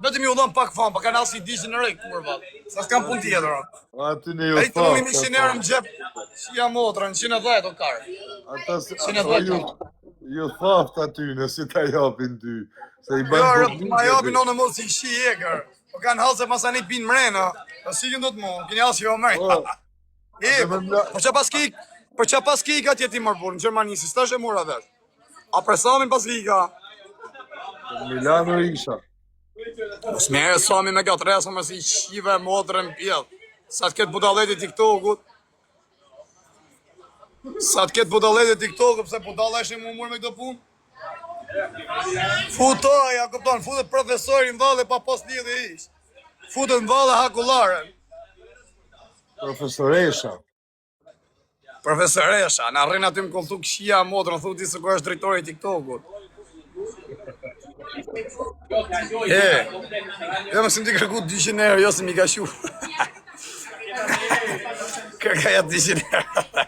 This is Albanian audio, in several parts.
Vetëm ju dhëm pak famë, pa kanal si digjën në rejtë, kurva. Sa s'kam pun tjetër. Aty në ju E i të rumi 100 euro në gjep, që jam motrën, 110 o karë. Ata se 110 ju thaft aty nësi ta japin ty. Se i Jo, bën rëp, ma japin onë mos si shi eker. Po kanë halë se pasani pinë mrena. Po si kënë do të mu, kënë halë që jo mrena. Por që pas kik, për që pas kik atje ti mërë burë, në Gjermani, si s'tash e mura vesh. A për Samin pas kika? Milano isha. S'merë Sami me gatë resë, më si shive, motrën, pjellë. Sa të ketë budaleti TikTokut. Sa të ketë budaleti TikTokut, pëse budala ishe mu mërë me këtë punë. Futoj, ja kupton, futet profesori në valle pa pas lidhje ish. Futet në valle hakullare. Profesoresha. Profesoresha, na rrin aty më kontu këshia modrën, thu ti se kur është drejtori i TikTokut. Jo më sim ti kërku 200 euro, jo se mi ka shu. Kërkaja 200 euro.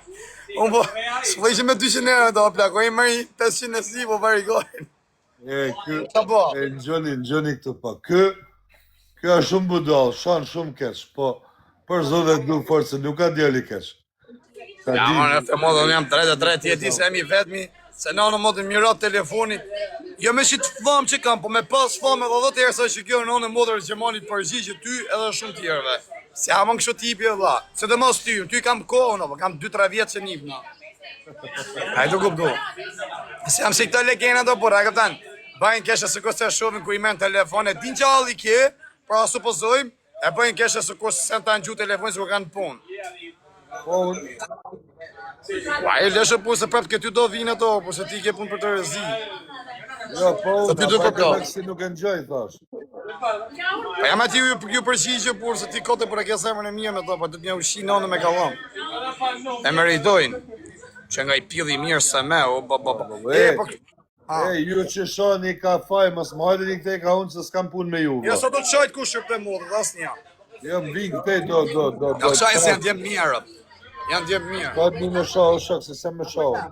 Unë po, s'po ishe me 200 euro do plako, i mëri 500 e si, po varigojnë. Në gjoni këtu pa. Kjo është shumë budal, shumë keq, po për zodet du forë se nuk ka djeli keq. Ja, më në modën jam 33, tjeti se jemi vetmi, se në modën mirat telefonit. Jo me që të famë që kam, po me pas famë edhe 10 herë sa që kjo në modër Gjermanit përgjigjë ty edhe shumë tjerëve. Se hamon kështu tipi e dha, se dhe mos ty kam kohën, kam 2-3 vjetë që njipna. Hajdu kuptu. Se jam si këto legena do por, a këptan, bajnë keshe së kështë e shumë ku i men telefone, din që alli kje, pra supozojmë, e bëjnë keshe së kështë se të në gju telefonin së ku kanë punë. Pa e leshe punë se prapë këty do vinë ato, por se ti ke punë për të rezi. Jo, po, si nuk e njoj, thash. Pa jam ati ju përgjigje, por se ti kote për e kje zemrën e mirë me to, pa të të një ushi nënë me kalam. E meridojnë, që nga i pili mirë se me, ju që shoni ka faj, mas më hajde një këte ka unë se s'kam pun me ju. Jo, sot do të qajtë ku shërë për modë, dhe asë një. Jo, më vinë këte do. Ja qajtë se janë djemë mirë, janë djemë mirë. Ka të një me shahë, shok, se se me shahë.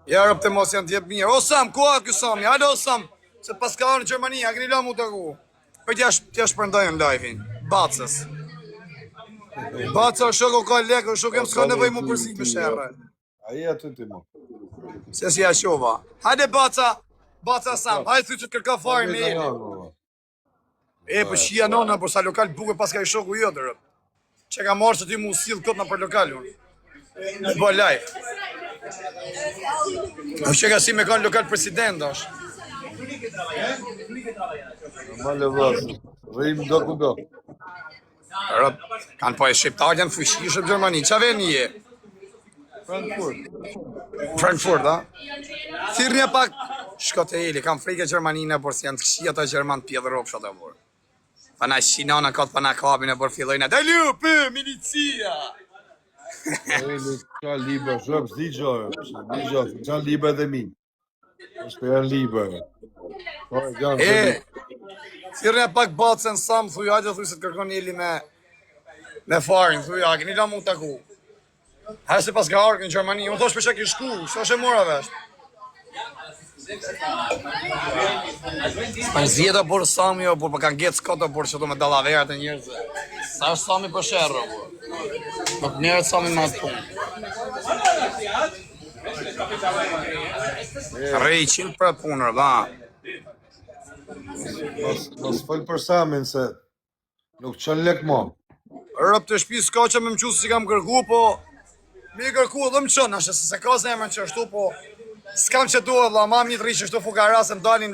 Ja, rëpë të mos janë djemë mirë. O, Sam, ku a kjo Sami? Hajde, o, Sam, se pas ka në Gjermani, a këni la mu të ku. Për t'ja shpërndojnë në live-in, Bacës. Baca, shoko ka lekë, shoko jem s'ka nevoj mu përsi për shërë. Aji aty ti mu. Se si a shova. Hajde, Baca Sam, hajde ty që të kërka fari me ili. Për shia nona, për sa lokal buke pas ka i shoku jo të rëpë. Që ka marrë që ty mu silë këtë në për lokal unë. Bo live. është që ka si me kanë lokal president është. Normale vlasë, rrim do ku do. Kanë po e shqiptarë janë fushishë në Gjermani, qa veni je? Frankfurt, a? Thirrni pak, shko të ili, kam frike Gjermanina, por si janë të këshia të Gjerman pjedhë ropshat e vorë. Pa na shinona këtë pa na kapin e por fillojnë, da lupi, milicia! Ka liber, shumë s'di gjojë, qa liber dhe mi. është janë liber. Thirrni pak bacën Sam, thuj, hajde thuj se të kërkon ili me farin, thuj, a keni la mu të ku. Hajde se pas ka arkë në Gjermani, unë thosh për që ki shku, shto është e mora vesh. S'pa në zjetë por Sami, jo, por për kanë gjetë s'kota por që do me dalaverët e njerëzve. Sa është Sami për shërë, por të njerët Sami ma të punë. Rej qilë për punër, da. Mos fol për Samin se nuk qënë lek mo. Rëp të shpi s'ka që me më qusë si kam kërku, po mi kërku edhe më qënë, ashtë se ka zemën që ashtu, po s'kam që duhet, la ma mi të rishë shtu fukarasë më dalin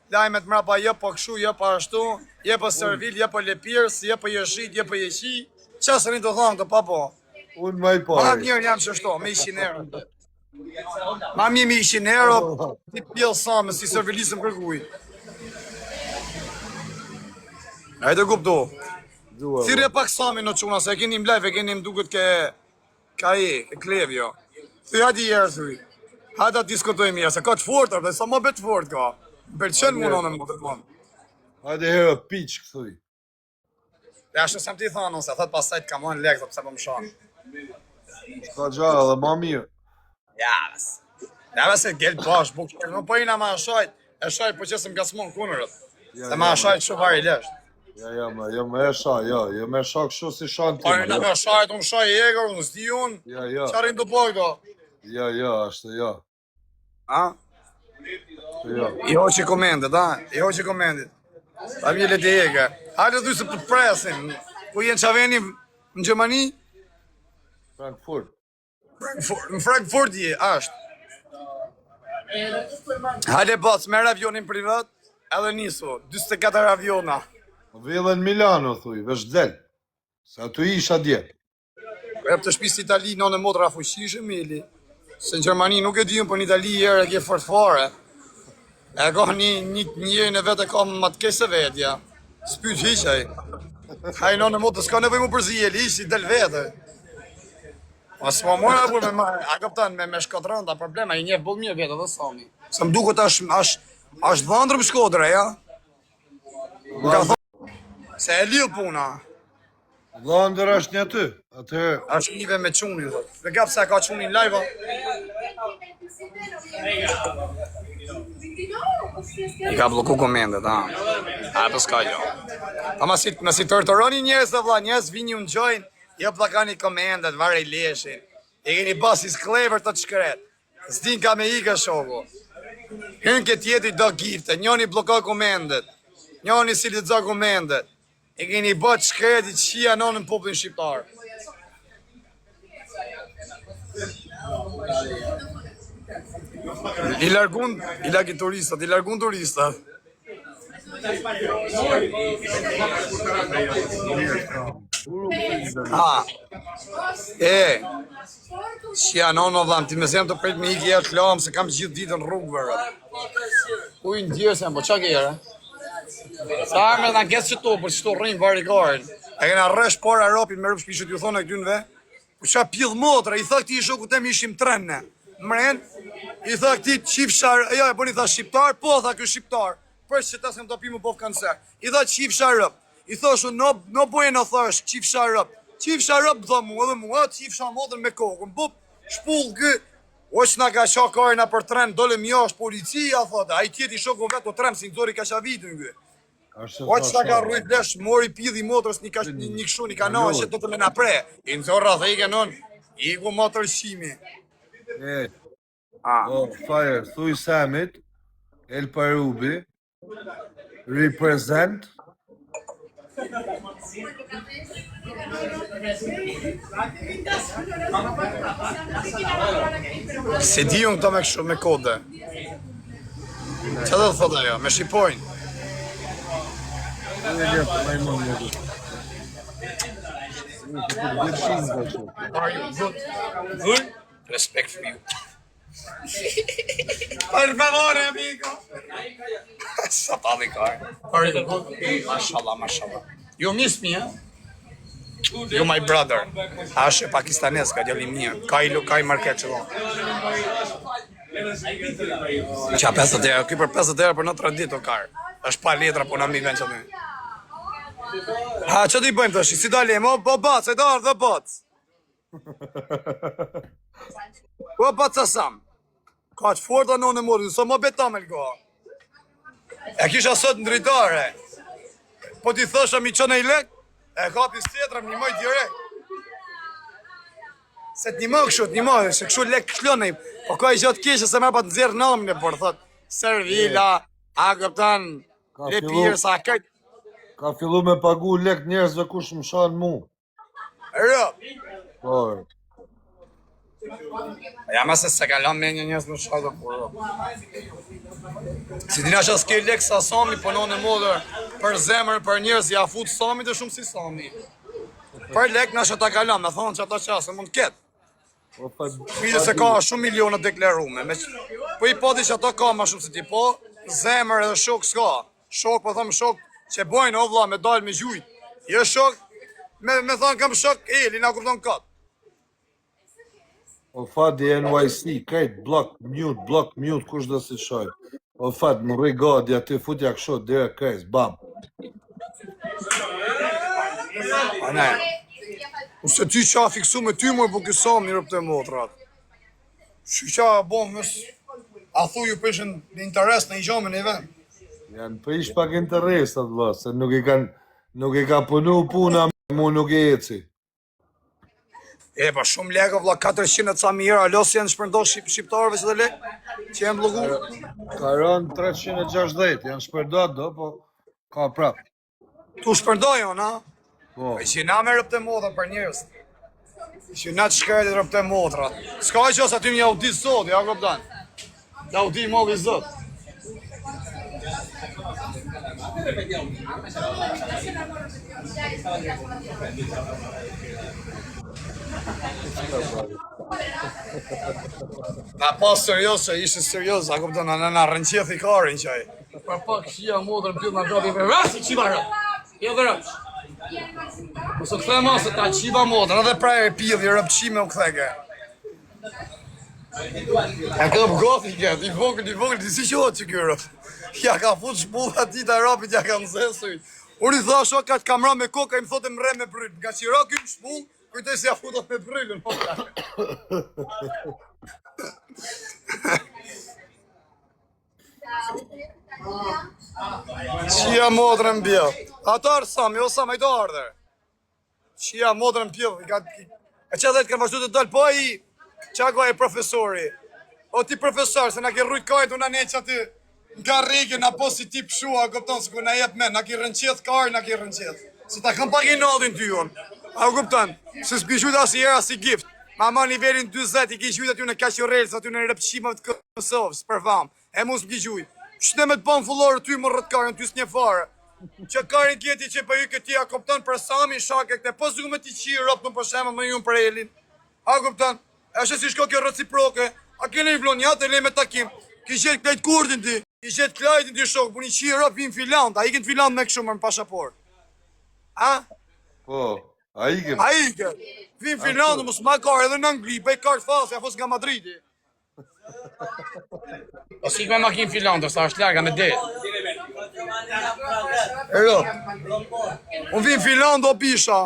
lajmet mrapa, je po këshu, je po ashtu, je po servil, je po lepirës, je po jeshit, je po jeshi, qasë rinjë të thamë të papo. Unë ma i pari. Ma mirë jam që shto, me 100 euro. Ma mirë me 100 euro, ti pjellë Same, si servilisëm kërkuj. A i të kuptu. Thirrje pak Sami në quna, se e keni më live, e keni më duket ka e klevjo. Thuj, hajdi jërë, thuj. Hajda diskutojmë mirë, se ka të fortër, dhe sa më betë fort ka. Për qënë mundon e më të të mënë. Hajde herë piq, këthuj. Dhe ashtë sem ti thonë, se thët pasajt ka mënë lekë, dhe pëse për më shanë. Shka gjallë dhe ma mirë. Ja, se gjelë bash, nuk po ina ma e shajt, po që se më gasmon kunërët. Se ma shajt shumë i lesht. Jo më e sha, jo më e sha kështu si shan ti. Në me shajt, unë shaj egrë, unë s'di unë. Jo. Qarin të bojdo. Jo, ashtu jo. A? Jo. I hoqi komendet, a? I hoqi komendet. Ta mjë leti egrë. Hajde dy se për të presin. Ku jenë qaveni në Gjermani? Frankfurt. Në Frankfurt je, ashtë. Hajde bac, merë avionin privat, edhe nisu, 24 aviona. Vjellë në Milano, thuj, vesh del. Se atu isha dje. Rep të shpisë Itali, në motra fuqishë, mili. Se në Gjermani nuk e diun, për në Itali jere e kje fort fare. E ka një në vetë e ka më të kese vetja. S'pyt hiqaj. Haj në motra, s'ka nevoj mu përzi e lishi, del vete. Ma s'ma mora e bërë me a këptan me shkodrën, da problema, i njef bëllë mje vete dhe sami. Se më duket është dhëndrë më shkodrë, ja? Më ka thonë, se e lirë puna. Dhëndër është një ty, atëherë. Është nive me quni, thot. Dhe gap se ka quni në live, i ka bloku komendet, a për s'ka jo. A ma si të rëtëroni njës dhe vla, njës vini unë gjojnë, jo plakani komendet, vare i leshin. I keni basi s'klever të të shkret. S'din ka me i ka shoko. Hynë këtë jeti do gifte, njoni bloka komendet. Njoni si të dza komendet. I keni bët shkreti që shia në poplin shqiptar. I largi turistat, i largun turistat. Shia në dhem, ti me zem të prejt me i kje të lamë, se kam gjithë ditën rrugëve. Uj në djerë se më, po qa kjere? Sa arme dhe në kesë që to, për që to rrimë vari karën. E kena rresh para Europin me rëpë shpishët ju thonë e këtynve. Po qa pjidh motra, i tha këti i shoku tem ishim trenne. Mren, i tha këti qif sharë, ja e bërni tha shqiptar, po tha kjo shqiptar. Për që ta se më topi më pov kancer. I tha qif sharëp, i thoshu no bojnë o thash qif sharëp. Qif sharëp dha mu edhe mu, qif shamodën me kokën, bup, shpull kë. O që nga ka qa karina për tren, dole mja është policia, thote, a i tjeti shoku vetë o tren, si nëzori ka qa vitën kë. O që nga ka rrujt lesh, mori pidhi motrës një këshu, një kanon, që të të me napre. I nëzorra dhe i kenon, i ku motrë shimi. Fire, thuj Samit, El Parubi, represent. Se di unë këta me kështu me kode. Që dhe të thot ajo, me shqipojnë? Good? Respect for you. Per favore, amico! Satani car. Mashallah, mashallah. You miss me, huh? You my brother. Ashe pakistanes ka djalim mirë. Ka i market që do. Qa 50 euro, ky për 50 euro për në 3 ditë o karë. Është pa letra po në mi ven që me. Ha, që t'i bëjmë të shi, si dalim, o bac, e darë dhe bac. O bac asam. Ka që forta në mori, so më beta me lgo. E kisha sot në dritare. Po t'i thosha mi qënë i lek, e kapi s'tjetra, më një moj direkt. Se t'një më këshu, t'një më, se këshu lek këshlonej. Po ka i gjatë kishë, se me pa të nëzirë namën e por, thot, servila, a këptan, lepirë, sa këtë. Ka fillu me pagu lek njerëzve kush më shanë mu. Rëp. Por. Ja ma se kalon me një njës më shatë, por. Si t'ina që s'ke lek sa Sami, punon e modër për zemër, për njërës, ja fut Sami të shumë si Sami. Për lek në që ta kalon, me thonë që ata qasë, mund t'ket. Fide se ka shumë milionët deklarume. Po i poti që ata ka ma shumë si ti, po zemër edhe shok s'ka. Shok, po thëmë shok, që bojnë o vla me dalë me gjujt. Jo shok, me thonë kam shok, li na kupton katë. O fadi NYC, krejt, blok, mute, kush dhe si shoj. O fadi, më rri gadi, aty futja kësho, dire krejt, bam. A ne, se ty qa fiksu me ty moj po kësa më njërë për të motrat. Që qa bom, a thu ju përshën në interes në i gjome në event. Janë prish pak interesat, vlla, se nuk i ka punu puna, mu nuk e eci. E, pa shumë lekë, vlla, 400 ca mijë euro, los janë shpërndosh shqiptarëve që të lekë, që janë blogu. Ka rënë 360, janë shpërdot do, po ka prap. Tu shpërdojnë, ha? Po. Që na me rëpte modën për njerës. Që na të shkajtë rëpte modrat. Ska që ose aty një audi sot, ja këpëtan. Dhe audi modhi zot. Na pas serios, që ishte serios, a këpëtan, na rënqeth i karin qaj. Për pak shia modrën pjët nga gati për rasi qiva rëp. Jo dhe rëpsh. Mos u kthe mos ta qiva modrën, edhe pra e pidhi rëp qime u ktheke. Ja këp gati këtë, i vogël, ti si qohet që kjo rëp. Ja ka fut shpulla dita rapit, ja ka nëzesur. Unë i thash o ka të kamra me koka, i më thote më re me bryll. Nga që ra kjo shpull, kujtoj se ja futot me bryllën. Qia modrën bjell. Ata arsam, jo sa me do ardher. Qia modrën bjell. E që dhe të kanë vazhdu të dalë, po i qako e profesori. O ti profesor, se na ke rrujt kajt, unë ne që aty nga rrike, na po si ti pshua, këpton, se ku na jep men, na ki rënqeth kajt, na ki rënqeth. Se ta kam pak i naldin ty unë. A këpton, se s'ki qyta si era si gift. Ma ma nivelin 20, i ki qyta ty në kaqërelës, aty në rëpqimat të Kosovës, për fam. E mu s'ki qyta. Qëtë me të banë fullorë ty më rëtë karën, ty s'nje fare. Që karin kjeti që për ju këti a këpton për Sami, shake këte, po s'gu me ti qi ropë më përshemë më ju për Elin. A këpton, e shë si shko kjo reciproke, a kene i vlon jatë e le me takim. Ki qëtë klejt kurdin ti, ki qëtë klejtin ti shokë, puni qi ropë vinë Finland, a ikin Finland me këshumë në pashaport. A? Po, a ikin. A ikin. Vinë Finland, mos ma karë edhe në Angli, bëj kartë false, a fos nga Madridi. O si me makin Finlandë, sa është larga me delë. Ero, unë vinë Finlandë o pisha,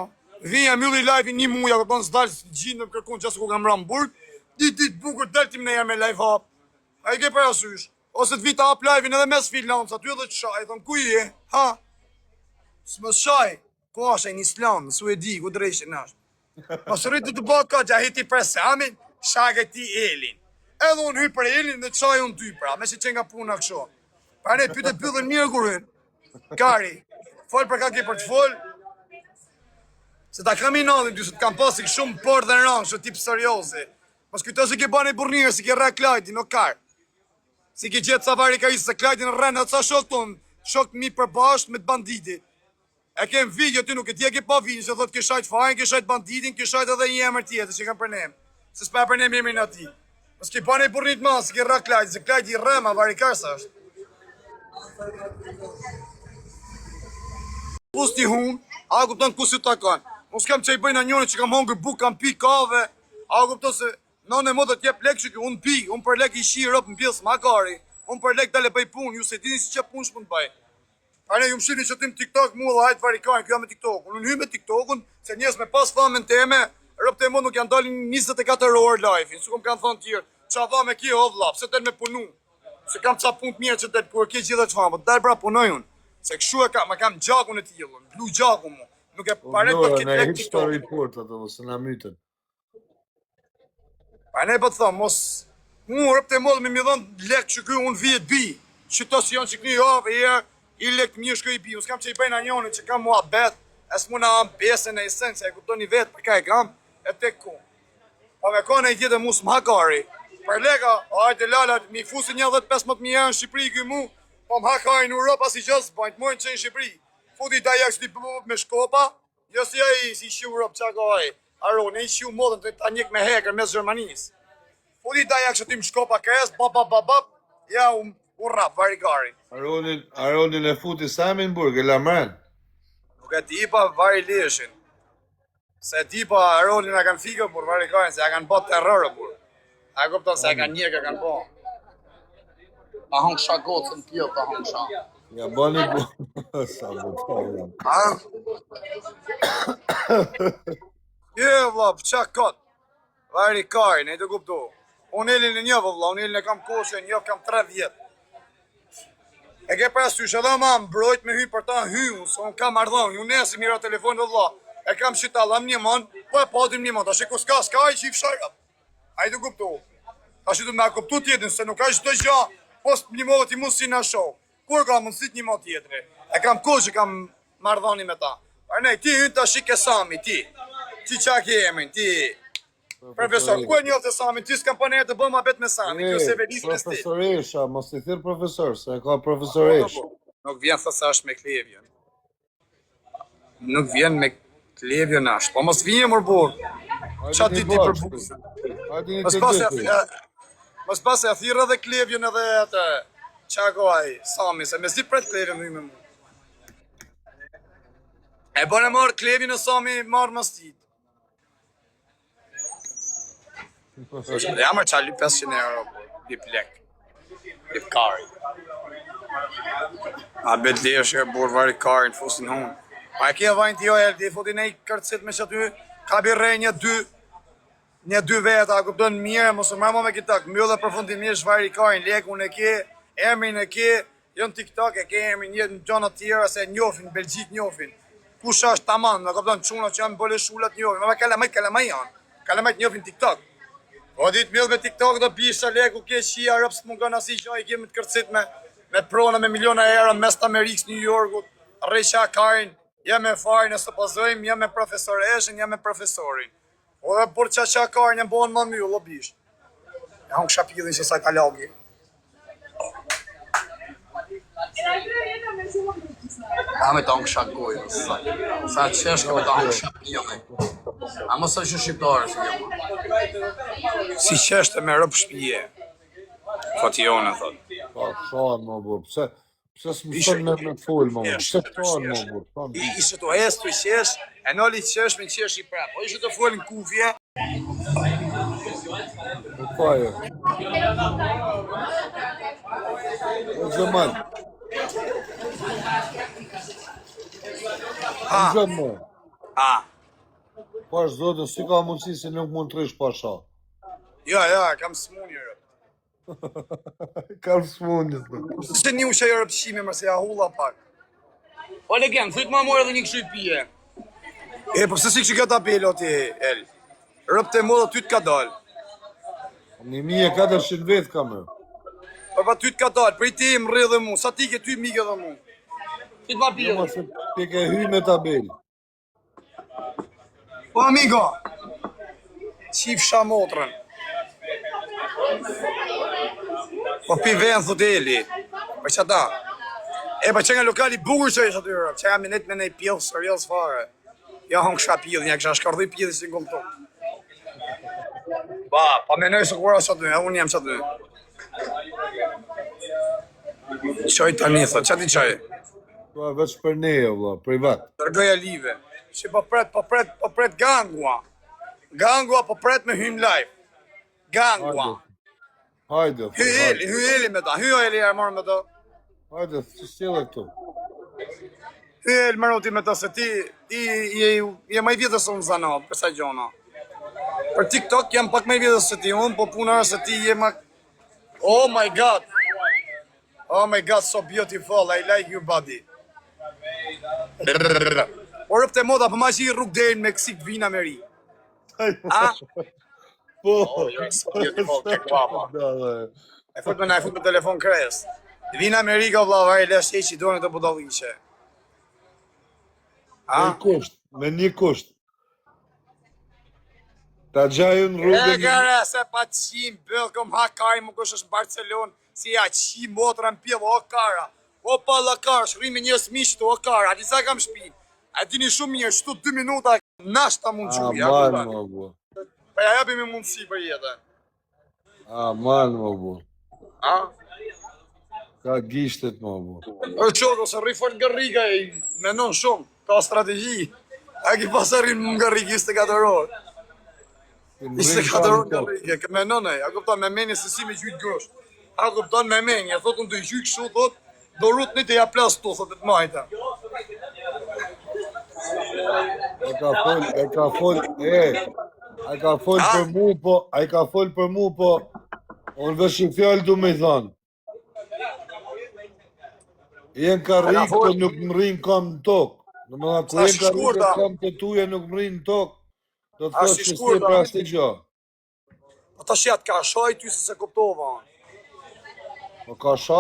vinë e mjulli live-in një muja, këpon s'dalë gjinë në kërkun qasë ku kam ramë burg, ditë bukur deltim në jam e live hap. A i ke parasysh, ose të vita hap live-in edhe mes Finlandës, aty edhe të shaj, thëmë ku i e, ha? S'më shaj, ku ashe në Islandë, në Suedi, ku drejshin nashë. Mos rritë të bëtë ka që ahiti për Samin, shake ti Elin. Edhe unë hyj për Elin dhe qaj unë ty pra, me që që nga puna kësho. Pra ne pyte pyllën mirë kurin. Kari, folë për ka ke për të folë. Se ta kam i nadhin ty, se të kam pasik shumë por dhe në rangë, shumë tip seriozi. Mos kujto se ke bane burnirë, si ke rre klajti, në karë. Si ke gjithë sa vari ka isë se klajti në rrenë, atë sa shok tonë, shok mi përbasht me të banditit. E kem video ty nuk e tje ke pa video, se thot ke shajt fajn, ke shajt banditin, ke shajt edhe një emër tjetër që kam përnem. Se s'pa përnem emrin ati. Mos ke bane burnit ma, se ke rra klajti, se klajti i rrema, vari karsa është. Kus ti hun, a kupton ku si ta kanë. Mos kam që i bëjnë a njone që kam hongër buk, kam pi kave, a kupton se nën e modë t'jep lek që unë pi, unë për lek i shi rëp në pjesë makari, unë për lek dale bëj pun, ju se dini si që pun shpun bëj. Ane ju më shirë që tim TikTok mu dhe hajtë varikajnë, kjo me TikTok. Unë hy me TikTokun, se njës me pas famen teme, rëp të e mod nuk janë dalin 24 orë live-in, su kom kanë thonë tjërë, qa dha me kjo hodh lap, se të me punu, se kam qa punë të mirë që të kur ke gjithë të famë, po dalë pra punoj unë, se këshu e kam, ma kam gjakun e tjilën, blu gjakun mu, nuk e pare të këtë lek TikTok. Ne report ato, se na mytën. Pa ne po të thonë, mos, mu rëp të e mod me mi dhënë lek që kjo unë vijet bi, që to si janë që këni javë e herë, i lek mirë shkoj i pi, unë s'kam që i bëjnë anjoni që kam mua bet, e s'muna am besën e esenë, e kuptoni vetë për ka e kam, e tek ku. Pa me kone i tjetë mu s'mhakari, për leka, hajtë e lalat, mi fusi 10-15.000 euro në Shqipëri këj mu, po m'hakari në Europë as i gjësë, bajtë mojnë që në Shqipëri. Futi ta jak që ti përbëp me shkopa, jo si ai si shiu Europë qako aj, aro, ne i shiu modën të ta njek me heker mes Gjermanisë. Futi ta jak që ti më shkopa kres, bap, ja u rap, varigari. Aronin e futi Samin burg, e lamran. Nuk e ti pa vari leshin. Se ti pa Aronin a kanë fikë, por varigari, se a kanë bot terrorë, por. A kupton se a kanë njekë, a kanë bo. A hong shagotën tjo, ta hong shagotën. Ja bani bu... Sa bu të A? Je, vla, pëqa kot. Varigari, ne të kuptu. Unë elin e njëvë, vla, unë elin e kam koshe, njëvë kam 3 vjetë. E ke parasysh edhe ma mbrojt me hy për ta hy, unë unë kam ardhon, unë nesë mira telefon dhe vlla. E kam shitalam një mon, po e patim një mon, ta shiko s'ka i që i fsharat. A i të kuptu. Ta shi të me kuptu tjetën, se nuk ka që të gja, post një mod i mundë si në show. Kur ka mundësit një mod tjetëri? E kam ko që kam mardhoni me ta. Arnej, ti hynë ta shike Sami, ti. Ti qa ke emin, ti. Profesor, ku e njëllë të Sami, ti s'kam për njerë të bëma bet me Sami, kjo se velis me sti. Profesoresha, mos i thirë profesor, se ka profesoresh. Nuk vjen thësa është me klevjen. Nuk vjen me klevjen ashtë, po mos vjen mërbur. Qa ti ti për bukë? Mos pas e thirë edhe klevjen edhe atë. Qa goj, Sami, se me si pret klevjen dhe me mu. E bërë e marë klevjen e Sami, marë më stit. Ja mërë qa lyp 500 euro, lyp lek, lyp kari. A bet lesh e burë vari kari në fusin hunë. A e kje vajnë t'jo e ldi, fotin e i kërcit me që ty, ka birrej një dy veta, a kupton mirë, mos më me kitak, mjë dhe përfundimisht vari kari, lek, unë e ke, emrin e ke, jo në TikTok e ke emrin, një në gjona tjera, se njofin, Belgjik njofin. Kush është taman, me kupton quna që janë bële shullat njofin, me kalamaj janë, kalamajt njofin TikTok. O ditë mjëllë me TikTok do bisha leku ke qia rëpës mungon asi që i kemi të kërcit me prona me miliona euro mes të Amerikës, New Yorkut, rreqa karin, jam me farin e së pozojmë, jam me profesoreshin, jam me profesorin. O dhe por qa karin e mbonë më mjullë, o bish. Ja unë kësha pidhin që sa ka lagi. Ja me ta unë kësha gojë, sa qeshka me ta unë kësha pidhin. A mos është shqiptarë, si qeshte me rëpë shpije. Fatione, thot. Pa, shanë më burë, pse s'më me full më burë, pse shanë më burë. Ishe të estu i qesh, e noli qesh me qesh i prap. O ishe të full në kufje. Po pa jo. O zëman. Zëman. Pash zotën, si ka mundësi se nuk mund të rish pasha? Ja, kam smunjë rëp. Kam smunjë. Se një ushe e rëpshime, mërse ja hulla pak. O legend, thujt ma morë edhe një këshu i pije. E, po se si këshu këtë apelo ti, El? Rëp të modë ty t'ka dalë. 1400 vetë kam e. Pa ty t'ka dalë, për i ti më rrë dhe mu, sa ti ke ty mike dhe mu. Ty t'ma pije. Nëma se ti ke hy me tabelë. Po amigo, qif shamotrën. Po pi venë, thot Eli. Për që ta? E, për që nga lokali bugur që ishë atyra, që nga minet me nej pjellë sërjellës fare. Ja, hon kësha pjellë, një kësha shkardhi pjellë si në kom tokë. Pa menoj së kura që aty, unë jam që aty. Qoj tani, thot, që ti qoj? Po e veç për ne, vla, privat. Tërgoja live. Që po pret gangua. Gangua po pret me hym live. Gangua. Hajde. Hy Eli me ta. Hy Eli e marrë me ta. Hajde, që stjele këtu. Hy Eli marrë ti me ta, se ti je maj vjetës unë zanat, përsa gjona. Për TikTok jam pak maj vjetës se ti unë, po puna se ti je ma... Oh my god. Oh my god, so beautiful. I like your body. O rëpë të moda, për ma që i rrugë dherin me kësik vina me ri. A? Po. Ke guapa. E fut me telefon kres. Vina me ri ka vla vaj, lesh e që i dojnë të budalliqe. Me një kusht. Ta gjajën rrugën... E kërë, se pa qim, bëllë këm ha kari më kush është në Barcelon, si ja qim motra në pjellë, o kara. O pa la kara, shri me njës mishit, o kara, a disa kam shpinë. A dini shumë mirë, shtu 2 minuta, nashta mund quj, ja man më bu. Pa ja japi me mundësi për jetën. Man më bu. A? Ka gishtet më bu. Qoko, se rri fort nga Riga e menon shumë, ka strategji. A ki pas arrin nga Riga 24 orë. 24 orë nga Riga, ke menon e, a kupton me menje se si me gjyjt grosh. A kupton me menje, thotën të gjyjt kështu, thot, do rrut një të ja plas tu, thot e të majta. A ka fol për mu, po, unë vesh një fjallë du me i thonë. Jenë ka rikë, po nuk më rinë kam në tokë. Në më ku jenë ka rikë, kam të tuja nuk më rinë në tokë. Do të thotë që s'te pra s'te gjo. Ata shjetë ka shaj ty se se kuptova. Po ka sha,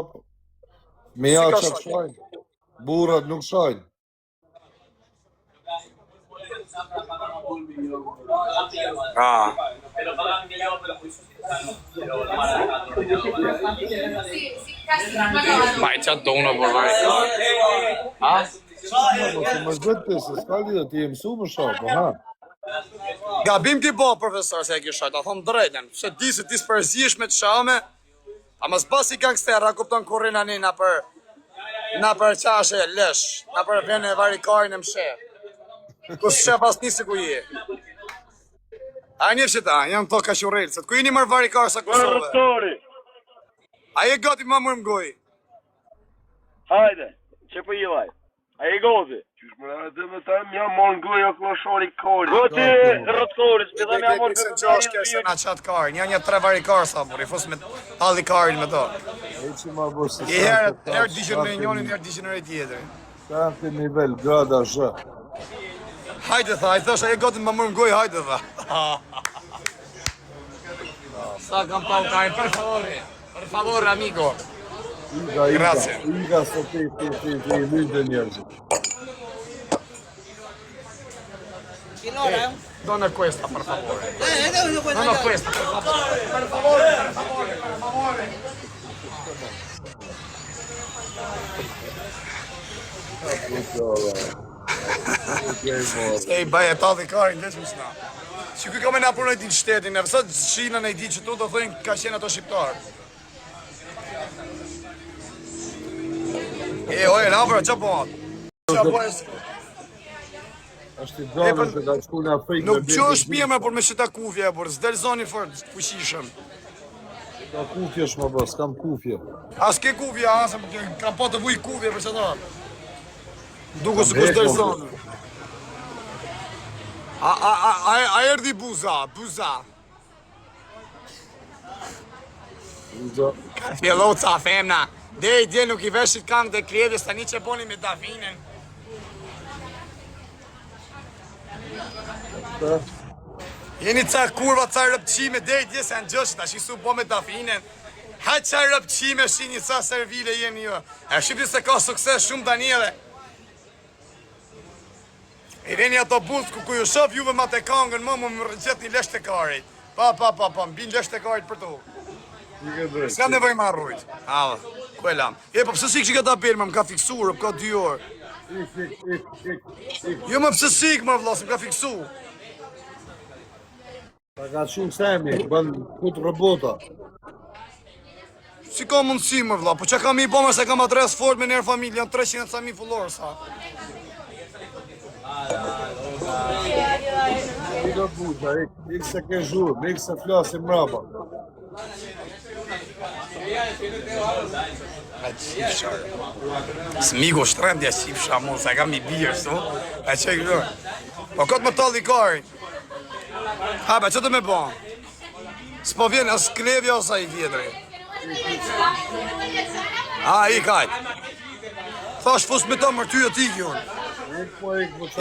po. Me ja që të shajnë. Burat nuk shajnë. Pa i qatë dona për varikar. Më zbëtë se s'ka lidhë, ti e mësu më shajnë, po ha. Gabim ti bo, profesor, se e ki shajt, a thonë drejten. Se di se ti s'përzish me të shame, a më zbasi gangstera, kupton kurrina një na për qashe lesh, na për vene varikarin e mshe. Ku s'shef as nisi ku je. A njëfë që ta, janë to ka shurrejtë, se të ku jeni mërë varikar sa Kosovë. A je gati ma mërë mgoj? Hajde, që për i vaj? A je gozi? Qysh më rrëtë me ta më jam morë ngoj o kloshori kori. Goti rëtkori, s'pë dhe më jam morë se qash kërse na qatë karin, një 3 varikar sa mërë, i fus me halli karin me to. I herë dishen me njonin, herë dishen në rejt tjetër. Sa në të nivel, grada shë. Hajde tha, i thosha, e gotin ma mërë mgoj, hajde tha. Sa kam pa u karin, per favore, amigo. Grazie. Iga se ti lyde njerëzit. Dona questa, per favore. Dona questa, per favore. Per favore, per favore, per favore. Se i baje ta dhe karin, dhe që më shna. Që kuj kam e nga punoj ti në shtetin, e vësat shina në i di që tu të thujnë ka qenë ato shqiptarë. E, oje, na bërë, që po atë? Që po e s'ku? Ashtë i zonën të ka shku në Afrikë. Nuk që është pjeme, por me shita kufje, por s'del zoni fort fuqishëm. Ka kufje shma bë, s'kam kufje. A s'ke kufje, a, se kam po të vuj kufje për që ta. Duku s'ku s'del zoni. A erdi buza. Fjelloca, femna. Dhe i dje nuk i veshit kangë dhe kredjes, tani që boni me Davinen. Jeni ca kurva, ca rëpqime, dhe i dje se në gjësht, ashtë i su bo me Davinen. Hajtë ca rëpqime, shini ca servile jeni jo. E shqipti se ka sukses shumë Daniele. I reni ato buzë ku ju shof juve ma te kangën, më rëgjet një lesh të karit. Pa, mbin lesh të karit për tu. S'ka nevoj ma rrujt. Ava, ku e lam. E, po pëse si kështë ka ta bërë, më ka fiksurë, më ka 2 orë. Jo më pëse si më vlasë, më ka fiksu. Ta ka shumë semi, bën kutë robota. Si ka mundësi më vla, po që kam i bëma se kam adres fort me njerë familje, janë 300 ca mi fullorë sa. I do buta, ik se ke zhurë, ik se flasim mrapa. S'migo shtremdja qipsha mu, se kam i birë, su. E që i kërë. Po këtë më talli karin. Ha, be, që të me bon? S'po vjen as klevja osa i vjetëri. A, i kajt. Thash fus me të mërty e ti kjur.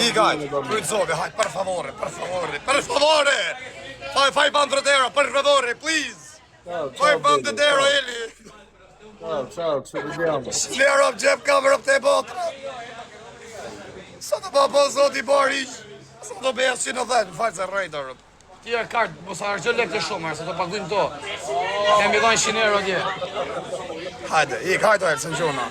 I kajt, krytëzove, hajt, per favore. 500 euro, per favore, please. 500 euro, Eli. Ciao, që të gjama. Slerë op gjep kamer op te botra. Sa të po zoti Barish? Sa të bëjas që në dhenë, falë se rejtë, ti e kartë, mos argjë lek të shumë, se të paguim to. Kemi dhajnë 100 euro dje. Hajde, hajde, se në gjona.